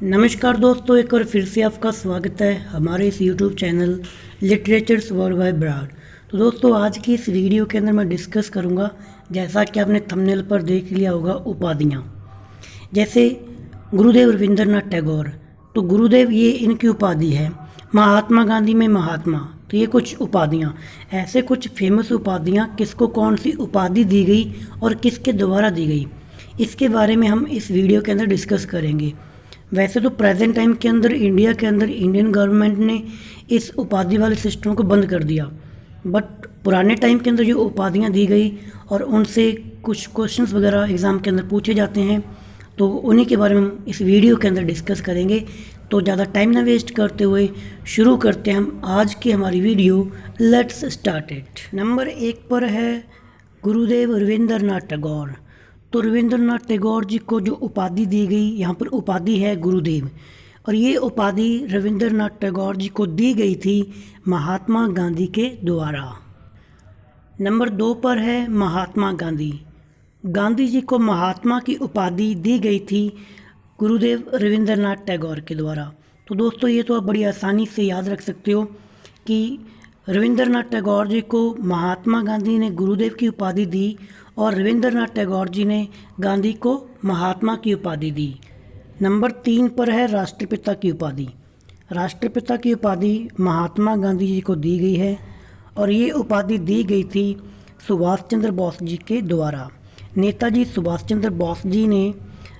नमस्कार दोस्तों, एक बार फिर से आपका स्वागत है हमारे इस YouTube channel literatures world by Brad. तो दोस्तों, आज की इस वीडियो के अंदर मैं डिस्कस करूंगा, जैसा कि आपने थंबनेल पर देख लिया होगा, उपाधियां। जैसे गुरुदेव रविंद्रनाथ टैगोर, तो गुरुदेव ये इनकी उपाधि है। महात्मा गांधी में महात्मा, तो ये कुछ उपाधियाँ। ऐसे कुछ फेमस उपाधियाँ किसको कौन सी उपाधि दी गई और किसके द्वारा दी गई, इसके बारे में हम इस वीडियो के अंदर डिस्कस करेंगे। वैसे तो प्रेजेंट टाइम के अंदर इंडिया के अंदर इंडियन गवर्नमेंट ने इस उपाधि वाले सिस्टम को बंद कर दिया, बट पुराने टाइम के अंदर जो उपाधियाँ दी गई और उनसे कुछ क्वेश्चंस वगैरह एग्ज़ाम के अंदर पूछे जाते हैं, तो उन्हीं के बारे में हम इस वीडियो के अंदर डिस्कस करेंगे। तो ज़्यादा टाइम ना वेस्ट करते हुए शुरू करते हैं हम आज की हमारी video. Let's start it. Number 1 पर है गुरुदेव रविंद्रनाथ टैगोर। तो रविंद्रनाथ टैगोर जी को जो उपाधि दी गई, यहाँ पर उपाधि है गुरुदेव, और ये उपाधि रविंद्रनाथ टैगोर जी को दी गई थी महात्मा गांधी के द्वारा। नंबर 2 पर है महात्मा गांधी। गांधी जी को महात्मा की उपाधि दी गई थी गुरुदेव रविंद्रनाथ टैगोर के द्वारा। तो दोस्तों, ये तो आप बड़ी आसानी से याद रख सकते हो कि रविंद्रनाथ टैगोर जी को महात्मा गांधी ने गुरुदेव की उपाधि दी और रविंद्रनाथ टैगोर जी ने गांधी को महात्मा की उपाधि दी। नंबर 3 पर है राष्ट्रपिता की उपाधि। राष्ट्रपिता की उपाधि महात्मा गांधी जी को दी गई है और ये उपाधि दी गई थी सुभाष चंद्र बोस जी के द्वारा। नेताजी सुभाष चंद्र बोस जी ने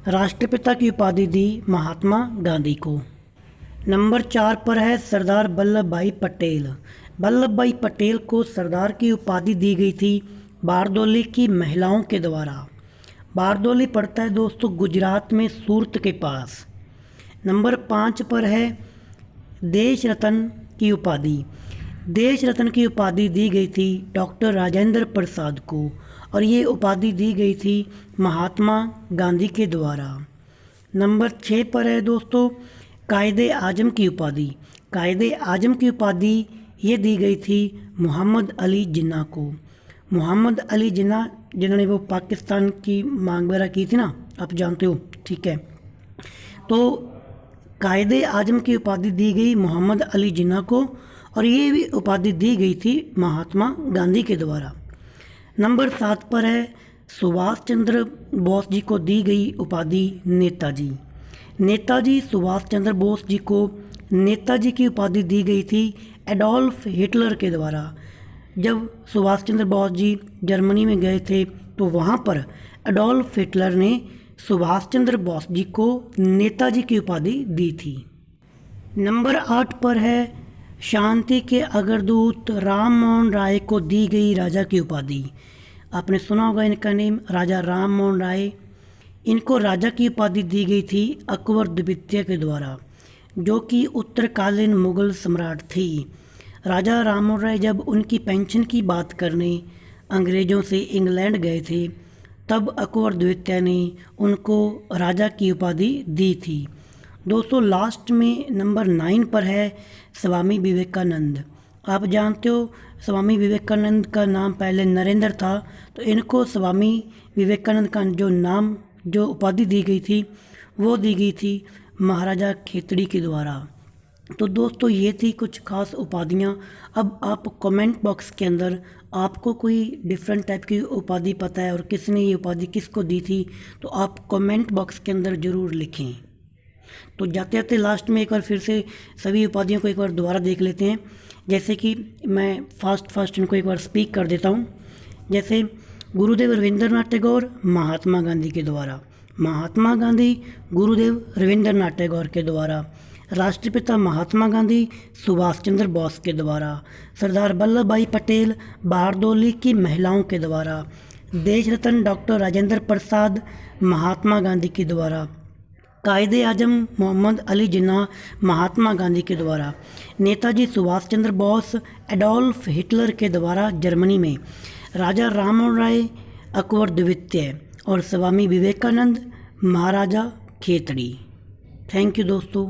राष्ट्रपिता की उपाधि दी महात्मा गांधी को। नंबर 4 पर है सरदार वल्लभ भाई पटेल। वल्लभ भाई पटेल को सरदार की उपाधि दी गई थी बारदौली की महिलाओं के द्वारा। बारदौली पड़ता है दोस्तों गुजरात में, सूरत के पास। नंबर 5 पर है देश रत्न की उपाधि। देश रत्न की उपाधि दी गई थी डॉक्टर राजेंद्र प्रसाद को और ये उपाधि दी गई थी महात्मा गांधी के द्वारा। नंबर 6 पर है दोस्तों कायदे आजम की उपाधि। कायदे आजम की उपाधि ये दी गई थी मोहम्मद अली जिन्ना को। मोहम्मद अली जिन्ना जिन्होंने वो पाकिस्तान की मांग वगैरह की थी ना, आप जानते हो, ठीक है। तो कायदे आजम की उपाधि दी गई मोहम्मद अली जिन्ना को और ये भी उपाधि दी गई थी महात्मा गांधी के द्वारा। नंबर 7 पर है सुभाष चंद्र बोस जी को दी गई उपाधि नेताजी। नेताजी सुभाष चंद्र बोस जी को नेताजी की उपाधि दी गई थी एडोल्फ हिटलर के द्वारा। जब सुभाष चंद्र बोस जी जर्मनी में गए थे तो वहाँ पर एडोल्फ हिटलर ने सुभाष चंद्र बोस जी को नेताजी की उपाधि दी थी। नंबर 8 पर है शांति के अग्रदूत राम मोहन राय को दी गई राजा की उपाधि। आपने सुना होगा इनका नेम, राजा राम मोहन राय। इनको राजा की उपाधि दी गई थी अकबर द्वितीय के द्वारा, जो कि उत्तरकालीन मुगल सम्राट थी। राजा राम मोहन राय जब उनकी पेंशन की बात करने अंग्रेज़ों से इंग्लैंड गए थे, तब अकबर द्वितीय ने उनको राजा की उपाधि दी थी। दोस्तों, लास्ट में नंबर 9 पर है स्वामी विवेकानंद। आप जानते हो स्वामी विवेकानंद का नाम पहले नरेंद्र था, तो इनको स्वामी विवेकानंद का जो उपाधि दी गई थी वो दी गई थी महाराजा खेतड़ी के द्वारा। तो दोस्तों, ये थी कुछ खास उपाधियाँ। अब आप कमेंट बॉक्स के अंदर आपको कोई डिफरेंट टाइप की उपाधि पता है और किसने ये उपाधि किसको दी थी, तो आप कमेंट बॉक्स के अंदर ज़रूर लिखें। तो जाते जाते लास्ट में एक बार फिर से सभी उपाधियों को एक बार दोबारा देख लेते हैं। जैसे कि मैं फास्ट इनको एक बार स्पीक कर देता हूँ। जैसे गुरुदेव रविंद्रनाथ टैगोर महात्मा गांधी के द्वारा, महात्मा गांधी गुरुदेव रविंद्रनाथ टैगोर के द्वारा, राष्ट्रपिता महात्मा गांधी सुभाष चंद्र बोस के द्वारा, सरदार वल्लभ भाई पटेल बारदौली की महिलाओं के द्वारा, देश रत्न डॉक्टर राजेंद्र प्रसाद महात्मा गांधी के द्वारा, कायदे आजम मोहम्मद अली जिन्ना महात्मा गांधी के द्वारा, नेताजी सुभाष चंद्र बोस एडोल्फ हिटलर के द्वारा जर्मनी में, राजा राम मोहन राय अकबर द्वितीय और स्वामी विवेकानंद महाराजा खेतड़ी। थैंक यू दोस्तों।